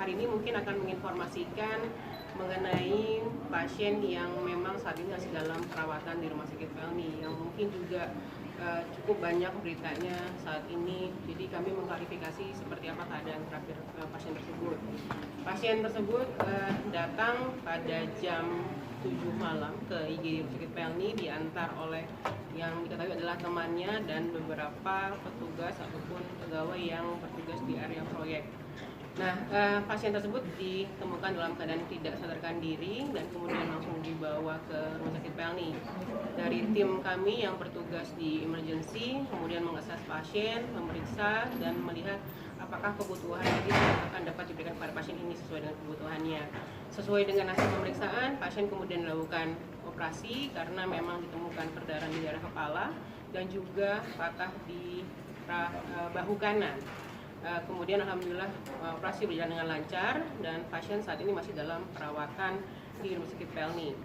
hari ini mungkin akan menginformasikan mengenai pasien yang memang saat ini masih dalam perawatan di Rumah Sakit Pelni, yang mungkin juga cukup banyak beritanya saat ini. Jadi kami mengklarifikasi seperti apa keadaan terakhir pasien tersebut. Pasien tersebut datang pada jam 7 malam ke IGD Rumah Sakit Pelni, diantar oleh yang diketahui adalah temannya dan beberapa petugas ataupun pegawai yang bertugas di area proyek. Nah, pasien tersebut ditemukan dalam keadaan tidak sadarkan diri dan kemudian langsung dibawa ke Rumah Sakit Pelni. Dari tim kami yang bertugas di emergency kemudian mengasas pasien, memeriksa dan melihat apakah kebutuhan medis yang akan dapat diberikan kepada pasien ini sesuai dengan kebutuhannya. Sesuai dengan hasil pemeriksaan, pasien kemudian dilakukan operasi karena memang ditemukan perdarahan di daerah kepala dan juga patah di bahu kanan. Kemudian alhamdulillah operasi berjalan dengan lancar dan pasien saat ini masih dalam perawatan di Rumah Sakit Pelni.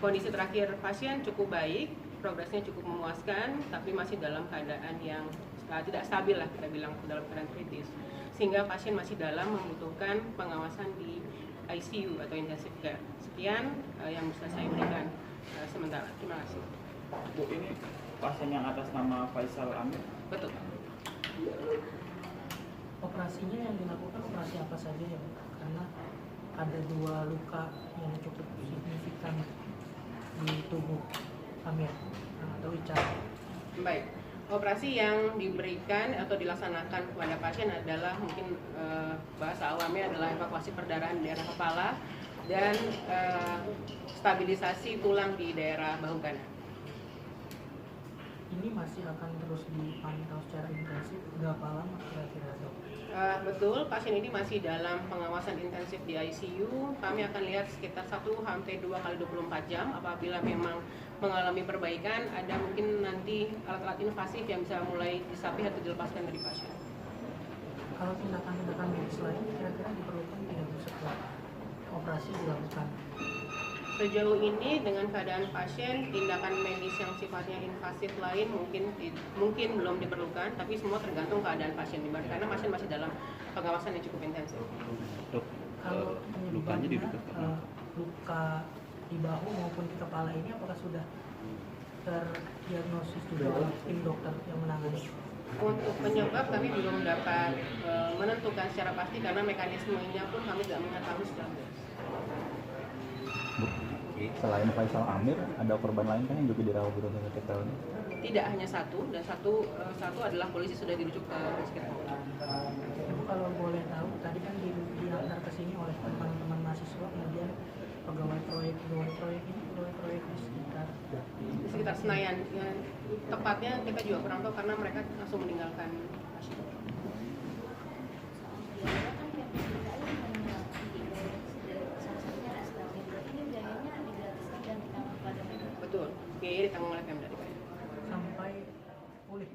Kondisi terakhir pasien cukup baik, progresnya cukup memuaskan, tapi masih dalam keadaan yang tidak stabil lah, kita bilang dalam keadaan kritis. Sehingga pasien masih dalam membutuhkan pengawasan di ICU atau intensive care. Sekian yang bisa saya berikan sementara. Terima kasih. Bu, ini pasien yang atas nama Faisal Amir? Betul. Operasinya yang dilakukan operasi apa saja ya, karena ada 2 luka yang cukup signifikan di tubuh Amir atau Ica. Baik, operasi yang diberikan atau dilaksanakan kepada pasien adalah mungkin bahasa awamnya adalah evakuasi perdarahan di daerah kepala dan stabilisasi tulang di daerah bahu kanan. Ini masih akan terus dipantau secara intensif berapa lama kira-kira, dok? Betul, pasien ini masih dalam pengawasan intensif di ICU. Kami akan lihat sekitar 1-2 kali 24 jam. Apabila memang mengalami perbaikan, ada mungkin nanti alat-alat invasif yang bisa mulai disapih atau dilepaskan dari pasien. Kalau tindakan-tindakan medis lain kira-kira diperlukan tidak setelah operasi dilakukan? Sejauh ini dengan keadaan pasien, tindakan medis yang sifatnya invasif lain mungkin belum diperlukan, tapi semua tergantung keadaan pasien karena pasien masih dalam pengawasan yang cukup intensif. Dok, kalau lukanya di dekat luka di bahu maupun di kepala ini apakah sudah terdiagnosis juga oleh tim dokter yang menangani? Untuk penyebab kami belum dapat menentukan secara pasti karena mekanismenya pun kami tidak mengetahui secara jelas. Selain Faisal Amir, ada korban lain kan yang juga dirawat di Rumah Sakit Pelni? Tidak hanya satu, dan satu adalah polisi sudah dirujuk ke sekitar. Ibu kalau boleh tahu, tadi kan diantar ke sini oleh teman-teman mahasiswa, kemudian pegawai proyek di sekitar Senayan. Ya, tepatnya kita juga kurang tahu karena mereka langsung meninggalkan pasien. Betul, biaya ditanggung oleh Pemda DKI. sampai pulih.